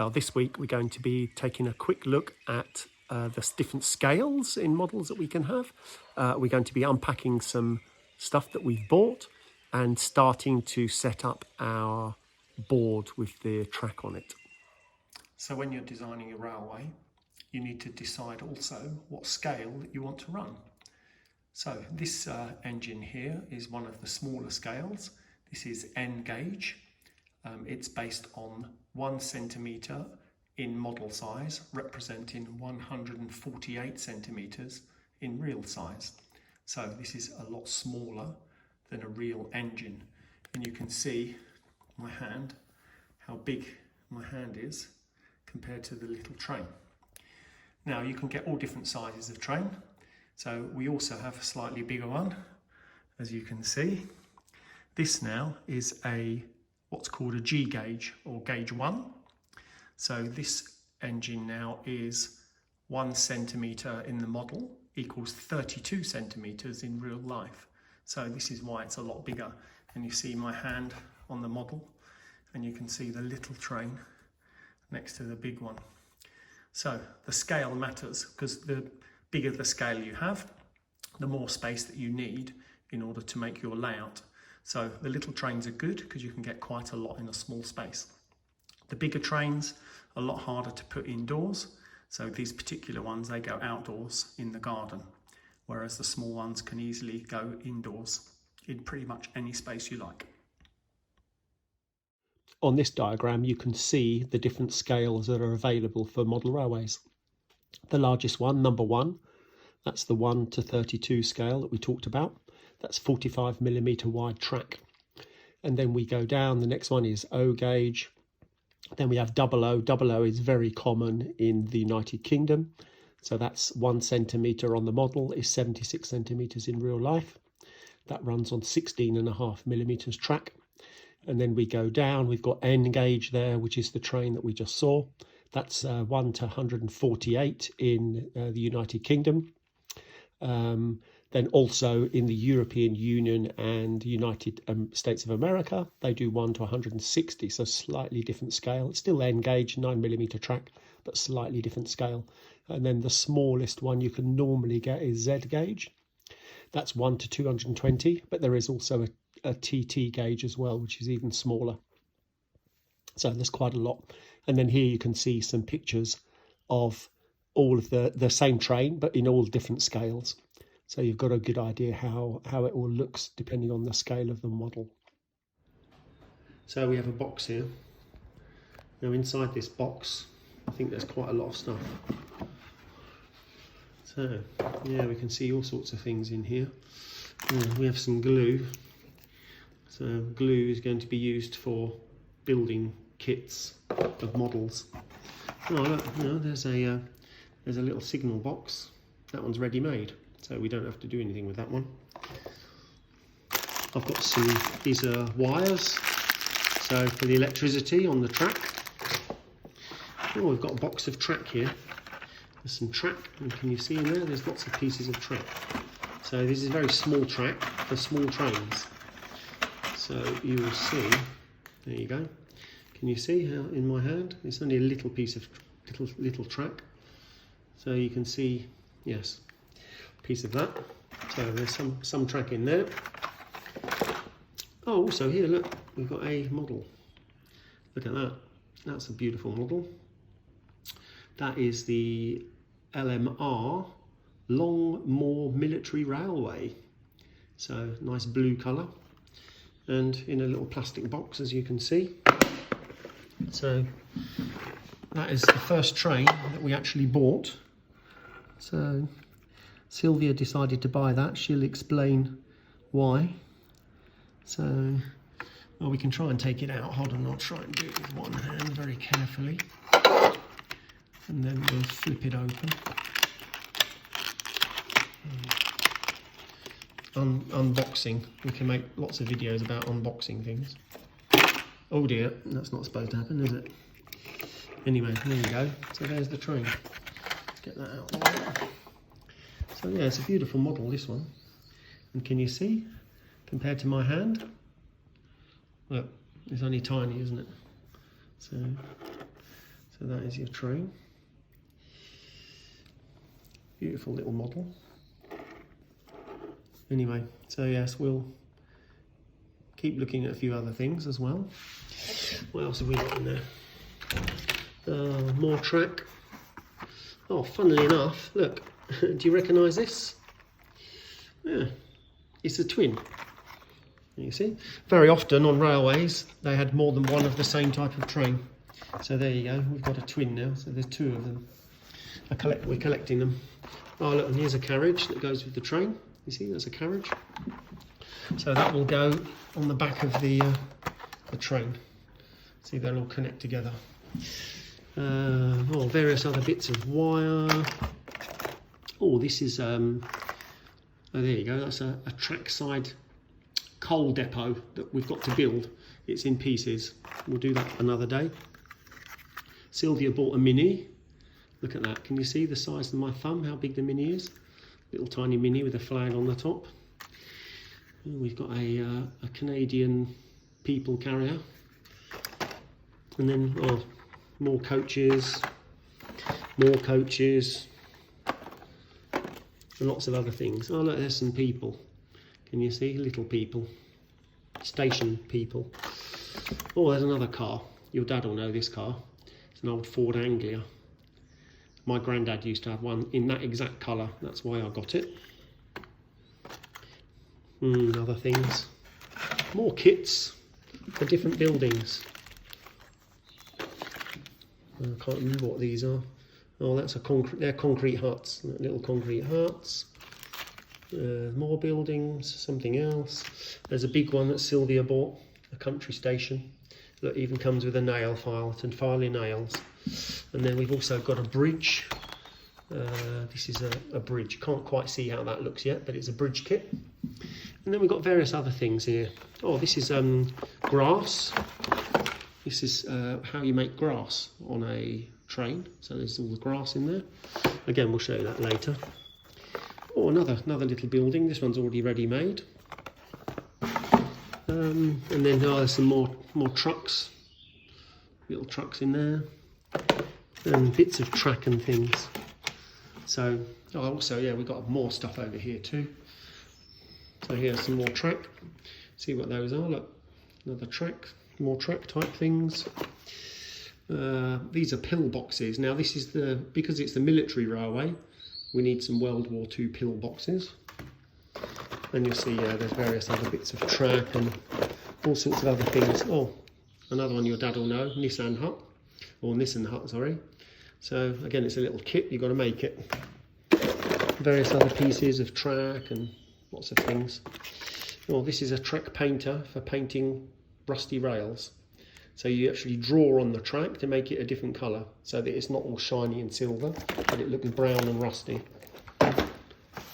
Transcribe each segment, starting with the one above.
Well, this week we're going to be taking a quick look at the different scales in models that we can have. We're going to be unpacking some stuff that we've bought and starting to set up our board with the track on it. So when you're designing a railway, you need to decide also what scale that you want to run. So this engine here is one of the smaller scales. This is N gauge. It's based on 1 centimetre in model size, representing 148 centimetres in real size. So this is a lot smaller than a real engine. And you can see my hand, how big my hand is compared to the little train. Now you can get all different sizes of train. So we also have a slightly bigger one, as you can see. This now is what's called a G gauge or gauge 1. So this engine now is 1 centimetre in the model equals 32 centimetres in real life. So this is why it's a lot bigger. And you see my hand on the model and you can see the little train next to the big one. So the scale matters because the bigger the scale you have, the more space that you need in order to make your layout. So the little trains are good because you can get quite a lot in a small space. The bigger trains are a lot harder to put indoors. So these particular ones, they go outdoors in the garden, whereas the small ones can easily go indoors in pretty much any space you like. On this diagram, you can see the different scales that are available for model railways. The largest one, number 1, that's the 1 to 32 scale that we talked about. That's 45mm wide track. And then we go down, the next one is O gauge. Then we have double O. Double O is very common in the United Kingdom. So that's 1 centimetre on the model, is 76 centimetres in real life. That runs on 16.5mm track. And then we go down, we've got N gauge there, which is the train that we just saw. That's 1 to 148 in the United Kingdom. Then also in the European Union and United States of America, they do 1 to 160, so slightly different scale. It's still N gauge, 9mm track, but slightly different scale. And then the smallest one you can normally get is Z gauge. That's 1 to 220, but there is also a TT gauge as well, which is even smaller. So there's quite a lot. And then here you can see some pictures of all of the same train, but in all different scales. So you've got a good idea how it all looks depending on the scale of the model. So we have a box here. Now inside this box, I think there's quite a lot of stuff. So yeah, we can see all sorts of things in here. We have some glue. So glue is going to be used for building kits of models. Oh look, there's a little signal box. That one's ready-made, so we don't have to do anything with that one. I've got these are wires, so for the electricity on the track. Oh, we've got a box of track here. There's some track, and can you see in there? There's lots of pieces of track. So this is a very small track for small trains. So you will see, there you go. Can you see how in my hand? It's only a little piece of little track. So you can see, yes, a piece of that. So there's some track in there. Oh, also here, look, we've got a model. Look at that. That's a beautiful model. That is the LMR Longmoor Military Railway. So nice blue colour. And in a little plastic box, as you can see. So that is the first train that we actually bought. So Sylvia decided to buy that. She'll explain why. So, well, we can try and take it out. Hold on, I'll try and do it with one hand very carefully. And then we'll flip it open. Unboxing. We can make lots of videos about unboxing things. Oh dear, that's not supposed to happen, is it? Anyway, there you go. So there's the train. Let's get that out there. So yeah, it's a beautiful model, this one. And can you see, compared to my hand? Look, it's only tiny, isn't it? So So that is your train. Beautiful little model. Anyway, so yes, we'll keep looking at a few other things as well. What else have we got in there? More track. Oh, funnily enough, look, do you recognise this? Yeah, it's a twin. You see, very often on railways they had more than one of the same type of train. So there you go, we've got a twin now, so there's two of them. We're collecting them. Oh look, and here's a carriage that goes with the train. You see, there's a carriage. So that will go on the back of the train. See, they'll all connect together. Various other bits of wire. Oh, this is, oh there you go, that's a trackside coal depot that we've got to build. It's in pieces. We'll do that another day. Sylvia bought a Mini. Look at that. Can you see the size of my thumb, how big the Mini is? Little tiny Mini with a flag on the top. And we've got a Canadian people carrier. And then more coaches, and lots of other things. Oh look, there's some people. Can you see? Little people. Station people. Oh, there's another car. Your dad will know this car. It's an old Ford Anglia. My granddad used to have one in that exact colour. That's why I got it. Other things. More kits for different buildings. I can't remember what these are. Oh, that's they're concrete huts. Little concrete huts. More buildings, something else. There's a big one that Sylvia bought, a country station. That even comes with a nail file to file in nails. And then we've also got a bridge. This is a bridge. Can't quite see how that looks yet, but it's a bridge kit. And then we've got various other things here. Oh, this is grass. This is how you make grass on a train. So there's all the grass in there. Again, we'll show you that later. Oh, another little building. This one's already ready made. And then there's some more trucks. Little trucks in there. And bits of track and things. So, also, yeah, we've got more stuff over here too. So here's some more track. See what those are. Look, another track, more track type things. These are pillboxes. Now this is because it's the military railway, we need some World War II pillboxes. And you'll see, there's various other bits of track and all sorts of other things. Oh, another one your dad will know, Nissan hut, sorry. So again, it's a little kit, you've got to make it. Various other pieces of track and lots of things. Oh, this is a track painter for painting rusty rails. So you actually draw on the track to make it a different colour, so that it's not all shiny and silver, but it looks brown and rusty.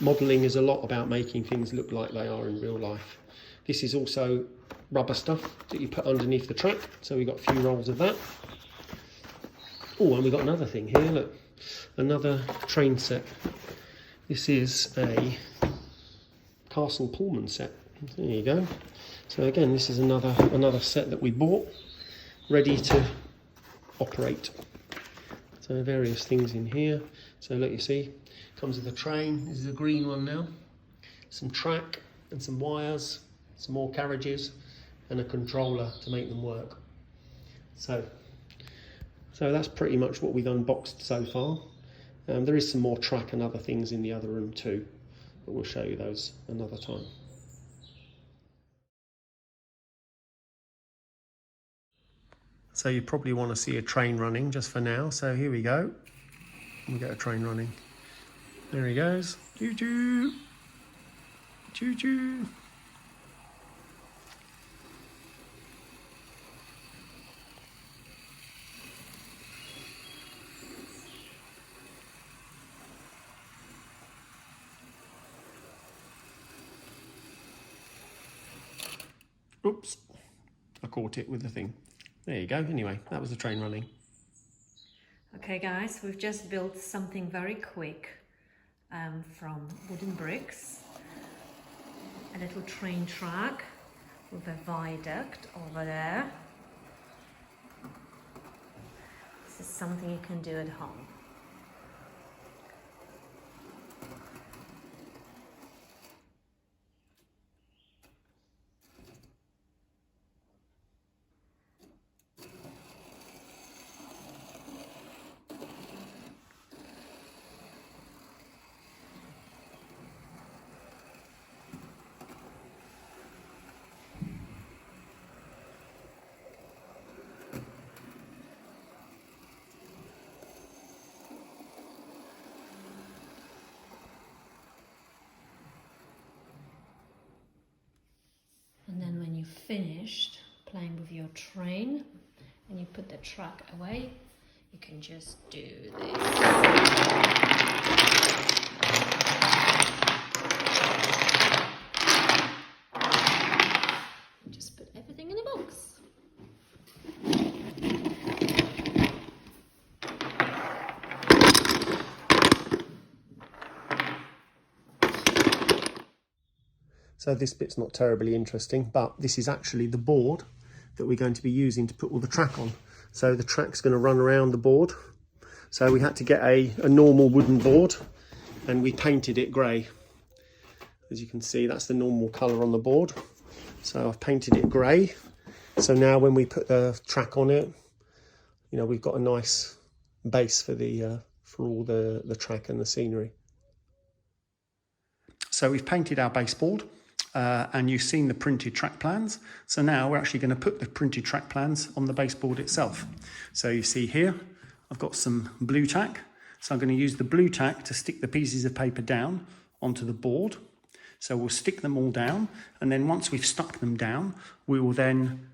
Modelling is a lot about making things look like they are in real life. This is also rubber stuff that you put underneath the track, so we've got a few rolls of that. Oh, and we've got another thing here, look, another train set. This is a Castle Pullman set. There you go. So again, this is another set that we bought, ready to operate. So various things in here. So look, you see, comes with a train. This is a green one now. Some track and some wires, some more carriages, and a controller to make them work. So that's pretty much what we've unboxed so far. There is some more track and other things in the other room too, but we'll show you those another time. So you probably want to see a train running just for now. So here we go. We get a train running. There he goes. Choo choo. Choo choo. Oops, I caught it with the thing. There you go. Anyway, that was the train running. Okay guys, we've just built something very quick from wooden bricks. A little train track with a viaduct over there. This is something you can do at home. And then when you've finished playing with your train and you put the track away, you can just do this. Just put everything in the box. So this bit's not terribly interesting, but this is actually the board that we're going to be using to put all the track on. So the track's going to run around the board. So we had to get a normal wooden board and we painted it grey. As you can see, that's the normal colour on the board. So I've painted it grey. So now when we put the track on it, you know, we've got a nice base for the for all the track and the scenery. So we've painted our baseboard. And you've seen the printed track plans. So now we're actually going to put the printed track plans on the baseboard itself. So you see here, I've got some blue tack. So I'm going to use the blue tack to stick the pieces of paper down onto the board. So we'll stick them all down. And then once we've stuck them down, we will then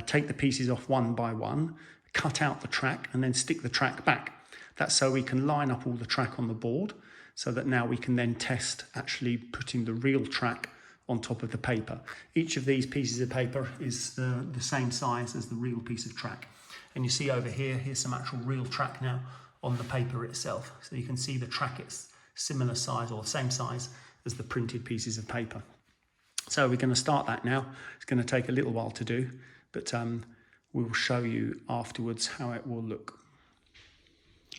take the pieces off one by one, cut out the track and then stick the track back. That's so we can line up all the track on the board so that now we can then test actually putting the real track on top of the paper. Each of these pieces of paper is the same size as the real piece of track. And you see over here, here's some actual real track now on the paper itself. So you can see the track is similar size or same size as the printed pieces of paper. So we're going to start that now. It's going to take a little while to do, but we will show you afterwards how it will look.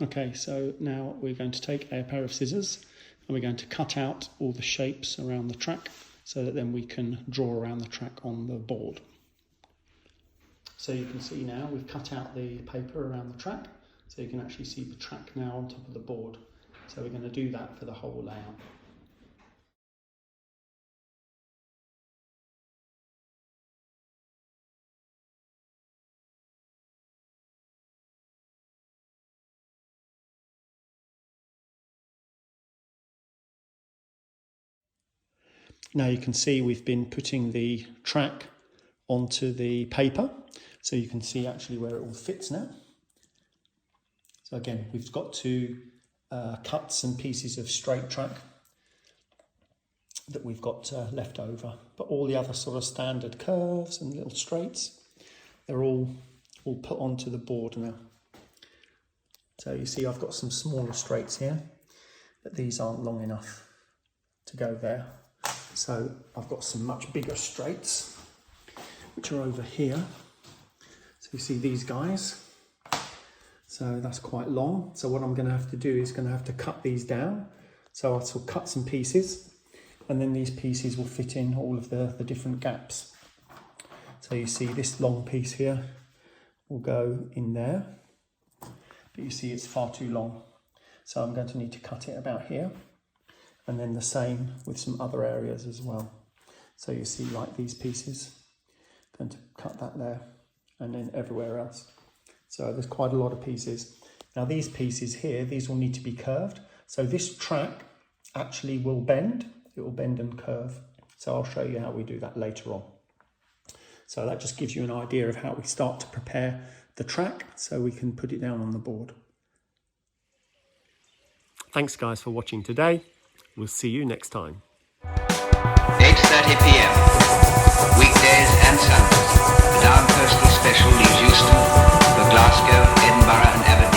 Okay, so now we're going to take a pair of scissors and we're going to cut out all the shapes around the track, so that then we can draw around the track on the board. So you can see now we've cut out the paper around the track, so you can actually see the track now on top of the board. So we're going to do that for the whole layout. Now you can see we've been putting the track onto the paper, so you can see actually where it all fits now. So again, we've got to cut some pieces of straight track that we've got left over, but all the other sort of standard curves and little straights, they're all put onto the board now. So you see I've got some smaller straights here, but these aren't long enough to go there. So I've got some much bigger straights, which are over here. So you see these guys. So that's quite long. So what I'm going to have to do is going to have to cut these down. So I'll sort of cut some pieces, and then these pieces will fit in all of the different gaps. So you see this long piece here will go in there, but you see it's far too long. So I'm going to need to cut it about here. And then the same with some other areas as well. So you see like these pieces, going to cut that there and then everywhere else. So there's quite a lot of pieces. Now these pieces here, these will need to be curved. So this track actually will bend, it will bend and curve. So I'll show you how we do that later on. So that just gives you an idea of how we start to prepare the track so we can put it down on the board. Thanks guys for watching today. We'll see you next time. 8:30 p.m. Weekdays and Sundays. The Down Postal Special leaves Euston for Glasgow, Edinburgh and Aberdeen.